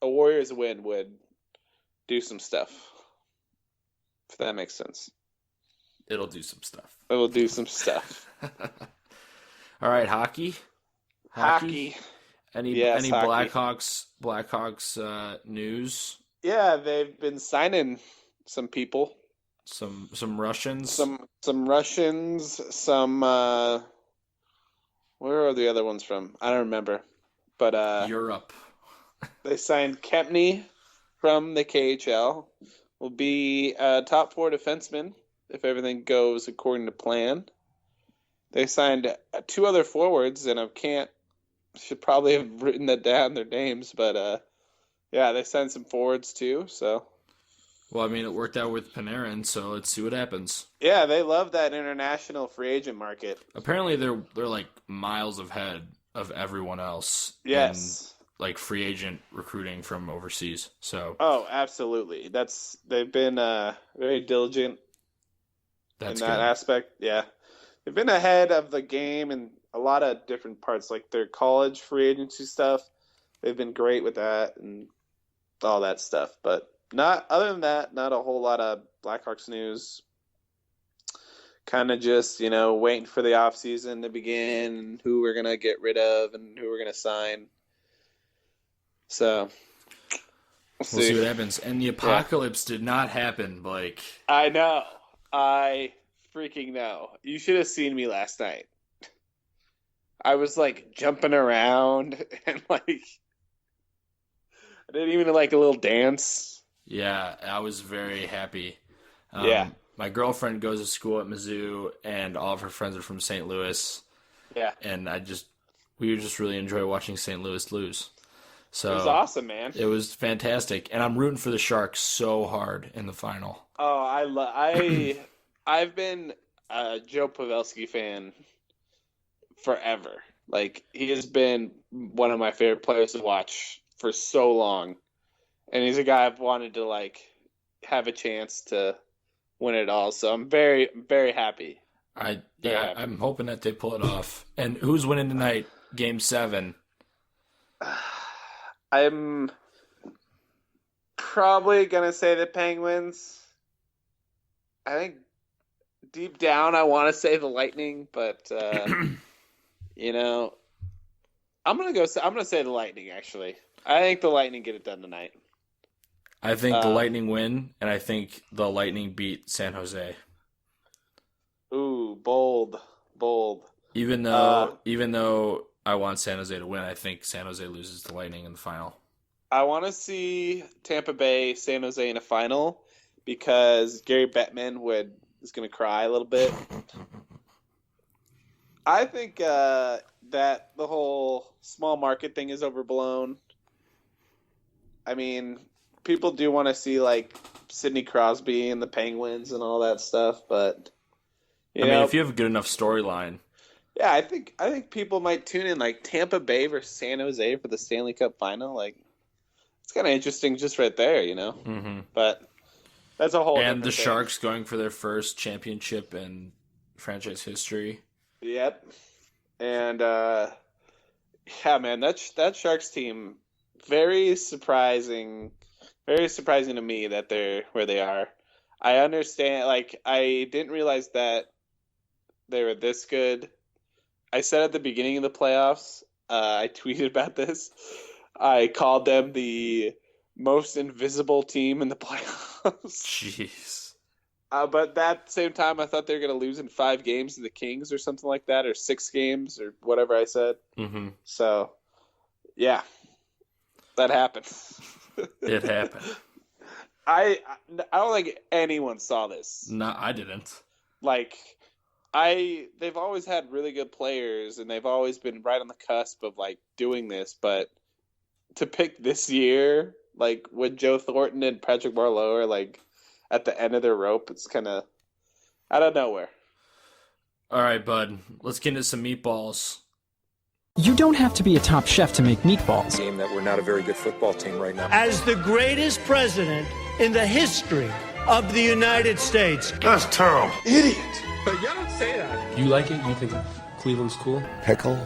a Warriors win would do some stuff. If that makes sense. It'll do some stuff. It will do some stuff. All right, hockey. Hockey. Any hockey. Blackhawks news? Yeah, they've been signing some people. Some Russians. Some Russians. Some where are the other ones from? I don't remember. But Europe. They signed Kempny from the KHL. Will be a top 4 defenseman if everything goes according to plan. They signed 2 other forwards, and should probably have written that down, their names, but yeah, they signed some forwards too. So, well, I mean, it worked out with Panarin, so let's see what happens. Yeah, they love that international free agent market. Apparently, they're like miles ahead of everyone else. Yes. Like free agent recruiting from overseas. So. Oh, absolutely. They've been very diligent in that aspect. Yeah, they've been ahead of the game in a lot of different parts, like their college free agency stuff. They've been great with that and all that stuff. But other than that, not a whole lot of Blackhawks news. Kind of just, waiting for the offseason to begin and who we're going to get rid of and who we're going to sign. So, we'll see what happens. And the apocalypse did not happen, Blake. I know. I freaking know. You should have seen me last night. I was like jumping around and I did even like a little dance. Yeah, I was very happy. Yeah. My girlfriend goes to school at Mizzou, and all of her friends are from St. Louis. Yeah. And we just really enjoy watching St. Louis lose. So it was awesome, man. It was fantastic, and I'm rooting for the Sharks so hard in the final. Oh, I've been a Joe Pavelski fan forever. Like, he has been one of my favorite players to watch for so long, and he's a guy I've wanted to have a chance to win it all. So I'm very, very happy. I'm hoping that they pull it off. And who's winning tonight? Game 7. I'm probably going to say the Penguins. I think deep down I want to say the Lightning, but I'm going to say the Lightning, actually. I think the Lightning get it done tonight. I think the Lightning win, and I think the Lightning beat San Jose. Ooh, bold. Even though I want San Jose to win, I think San Jose loses to Lightning in the final. I want to see Tampa Bay, San Jose in a final because Gary Bettman is going to cry a little bit. I think that the whole small market thing is overblown. I mean, people do want to see Sidney Crosby and the Penguins and all that stuff, but if you have a good enough storyline. Yeah, I think people might tune in Tampa Bay versus San Jose for the Stanley Cup final. It's kind of interesting just right there, Mm-hmm. But that's a whole. And the thing. Sharks going for their first championship in franchise history. Yep. And yeah, man, that Sharks team, very surprising to me that they're where they are. I understand. I didn't realize that they were this good. I said at the beginning of the playoffs, I tweeted about this. I called them the most invisible team in the playoffs. Jeez. But at that same time, I thought they were going to lose in 5 games to the Kings or something like that, or 6 games or whatever I said. Mm-hmm. So, yeah, that happened. It happened. I don't think anyone saw this. No, I didn't. They've always had really good players, and they've always been right on the cusp of doing this. But to pick this year, with Joe Thornton and Patrick Marleau are at the end of their rope, it's kind of out of nowhere. All right, bud. Let's get into some meatballs. You don't have to be a top chef to make meatballs. Game that we're not a very good football team right now. As the greatest president in the history of the United States. That's terrible. Idiot. But y'all don't say that. You like it? You think Cleveland's cool? Pickle.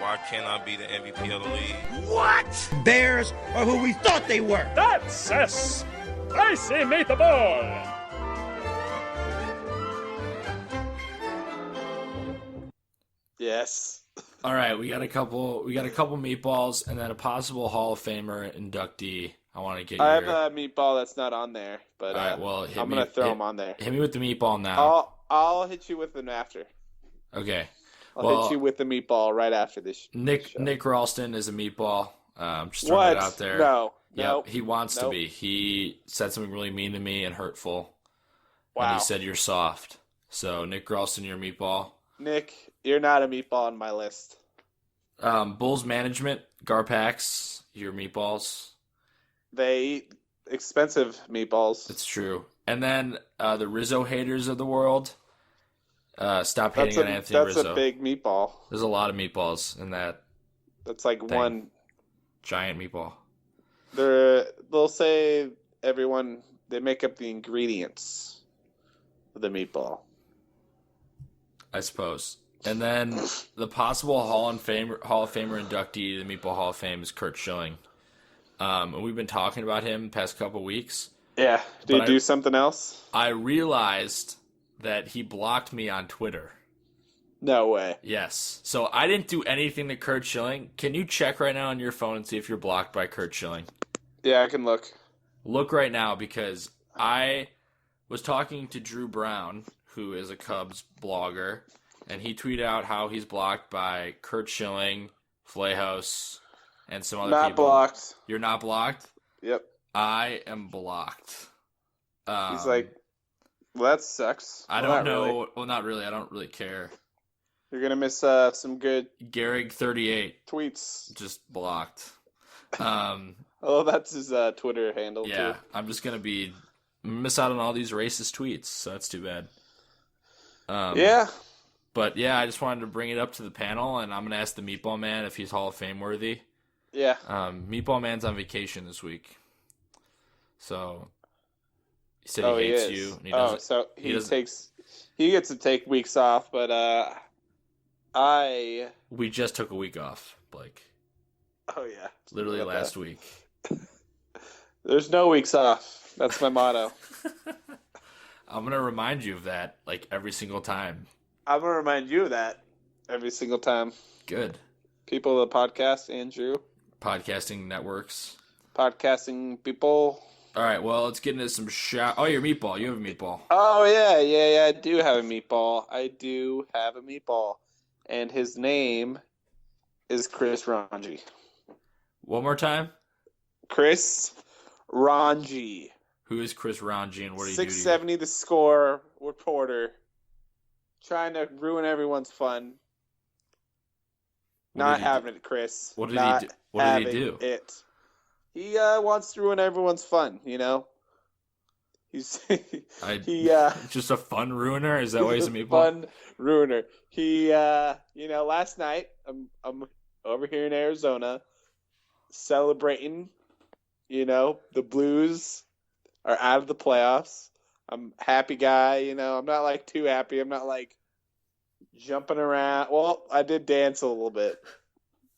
Watch cannot be the MVP of the league. What? Bears are who we thought they were. That's a spicy meatball. Yes. All right, we got a couple meatballs, and then a possible Hall of Famer inductee. I want to get. I have a meatball that's not on there, but all right, well, I'm gonna throw them on there. Hit me with the meatball now. I'll hit you with them after. Okay. I'll hit you with the meatball right after this. Nick Ralston is a meatball. Just throwing it out there. No, he wants to be. He said something really mean to me and hurtful. Wow. And he said you're soft. So Nick Ralston, you're a meatball. Nick, you're not a meatball on my list. Bulls management, Garpax, your meatballs. They eat expensive meatballs. It's true. And then the Rizzo haters of the world. Stop hating on Anthony Rizzo. That's a big meatball. There's a lot of meatballs in that. That's like thing. One giant meatball. They'll say they make up the ingredients of the meatball. I suppose. And then the possible Hall of Famer inductee to the Meatball Hall of Fame is Kurt Schilling. And we've been talking about him the past couple weeks. Yeah. Did he do something else? I realized that he blocked me on Twitter. No way. Yes. So I didn't do anything to Kurt Schilling. Can you check right now on your phone and see if you're blocked by Kurt Schilling? Yeah, I can look. Look right now, because I was talking to Drew Brown, who is a Cubs blogger, and he tweeted out how he's blocked by Kurt Schilling, Flayhouse, and some other people. Not blocked. You're not blocked? Yep. I am blocked. He's like, well, that sucks. I don't know. Really. Well, not really. I don't really care. You're going to miss some good... Garrig38. Tweets. Just blocked. Oh, that's his Twitter handle, too. Yeah, I'm just going to miss out on all these racist tweets, so that's too bad. Yeah. But, yeah, I just wanted to bring it up to the panel, and I'm going to ask the Meatball Man if he's Hall of Fame worthy. Yeah. Meatball Man's on vacation this week. So, he said he hates you. And he gets to take weeks off, but we just took a week off, Blake. Oh, yeah. Literally last week. There's no weeks off. That's my motto. I'm going to remind you of that, like, every single time. I'm going to remind you of that every single time. Good. People of the podcast, Andrew. Podcasting networks. Podcasting people. All right, well, let's get into some shout. Oh, your meatball. You have a meatball. Oh, yeah. I do have a meatball. And his name is Chris Ranji. One more time? Chris Ranji. Who is Chris Ranji and what do you do? 670 The Score reporter. Trying to ruin everyone's fun. Not having it, Chris. What did he do? What did he do? He wants to ruin everyone's fun, you know? He's just a fun ruiner? Is that why he's a meatball? Fun ruiner. He last night I'm over here in Arizona celebrating, the Blues are out of the playoffs. I'm a happy guy, I'm not like too happy. I'm not like jumping around. Well, I did dance a little bit.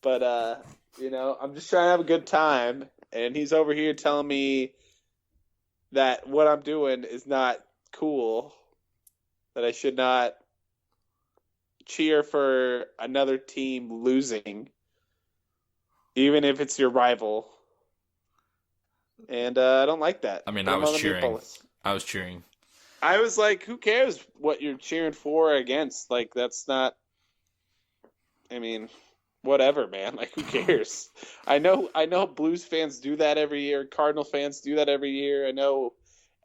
But I'm just trying to have a good time, and he's over here telling me that what I'm doing is not cool, that I should not cheer for another team losing, even if it's your rival. And I don't like that. I mean, I was cheering. I was like, who cares what you're cheering for or against? Like, that's not... I mean... Whatever, man. Like, who cares? I know Blues fans do that every year. Cardinal fans do that every year. I know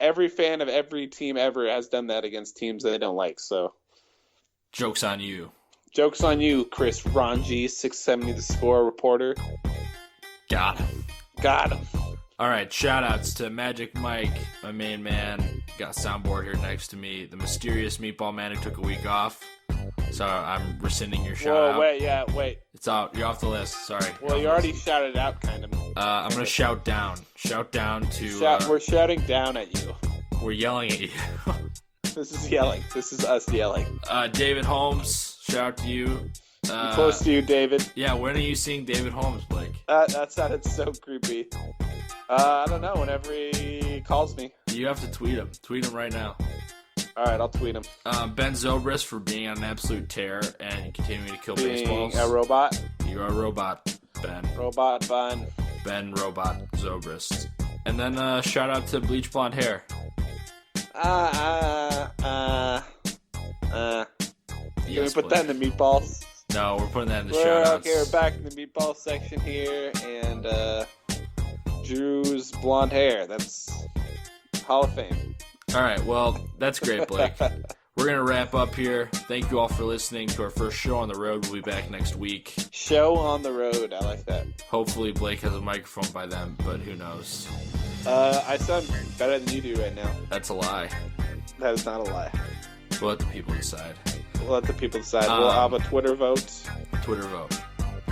every fan of every team ever has done that against teams they don't like. So, joke's on you. Joke's on you, Chris Ranji, 670 The Score reporter. Got him. All right, shout-outs to Magic Mike, my main man. Got a soundboard here next to me. The mysterious Meatball Man who took a week off. So I'm rescinding your shout-out. Wait. It's out. You're off the list. Sorry. Well, you already shouted out, kind of. I'm going to shout down. Shout down to... we're shouting down at you. We're yelling at you. This is yelling. This is us yelling. David Holmes, shout out to you. Close to you, David. Yeah, when are you seeing David Holmes, Blake? That sounded so creepy. I don't know. Whenever he calls me. You have to tweet him. Tweet him right now. All right, I'll tweet him. Ben Zobrist for being on an absolute tear and continuing to kill baseballs. Being a robot. You're a robot, Ben. Robot Bun. Ben Robot Zobrist. And then shout out to Bleach Blonde Hair. Can we put that in the meatballs? No, we're putting that in the shout outs. Okay, we're back in the meatball section here, and Drew's blonde hair. That's Hall of Fame. All right, well, that's great, Blake. We're going to wrap up here. Thank you all for listening to our first show on the road. We'll be back next week. Show on the road. I like that. Hopefully Blake has a microphone by then, but who knows? I sound better than you do right now. That's a lie. That is not a lie. We'll let the people decide. We'll let the people decide. We'll have a Twitter vote. Twitter vote.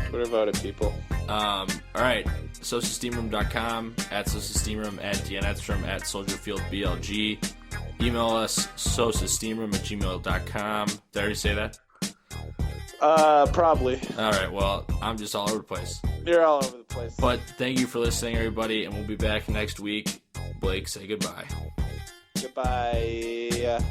Twitter voted, people. All right. sosassteamroom.com, at sosassteamroom, at DNetstrom, at soldierfieldblg. Email us, sosassteamroom@gmail.com. Did I already say that? Probably. All right. Well, I'm just all over the place. You're all over the place. But thank you for listening, everybody, and we'll be back next week. Blake, say goodbye. Goodbye.